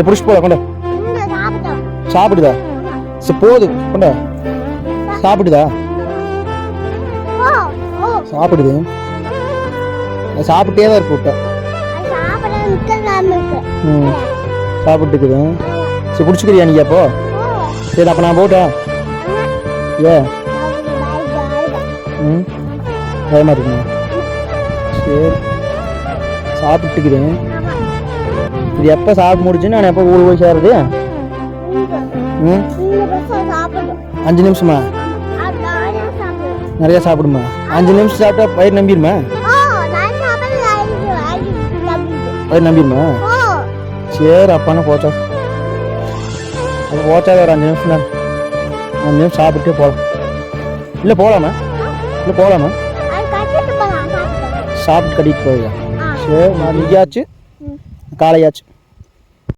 சரி பிடிச்சி போல கொண்ட சாப்பிடுதா சரி போகுது கொண்ட சாப்பிடுதா சாப்பிடுது சாப்பிட்டே தான் இருக்கு விட்டா ம் சாப்பிட்டுக்குது சரி பிடிச்சிக்கிறியா நீ அப்போ சரி அப்போ நான் போட்டேன் ஏ ம் பயமாக இருக்குண்ணா சரி சாப்பிட்டுக்கிறேன் இது எப்போ சாப்பிட்டு முடிச்சுன்னு நான் எப்போ ஊருக்கு போய் சேருது ம் 5 நிமிஷமா நிறையா சாப்பிடுமா 5 நிமிஷம் சாப்பிட்டா வயிறு நம்பிடுமா வயிறு நம்பிடுமா சரி அப்பானா போச்சா அப்போ போச்சா ஒரு 5 நிமிஷம் தான் 5 நிமிஷம் சாப்பிட்டே போகலாம் இல்லை போகலாமா இல்லை போகலாமா சாப்பிட்டு கட்டிட்டு போவியா சரி நான் நீயாச்சு காலையாச்சு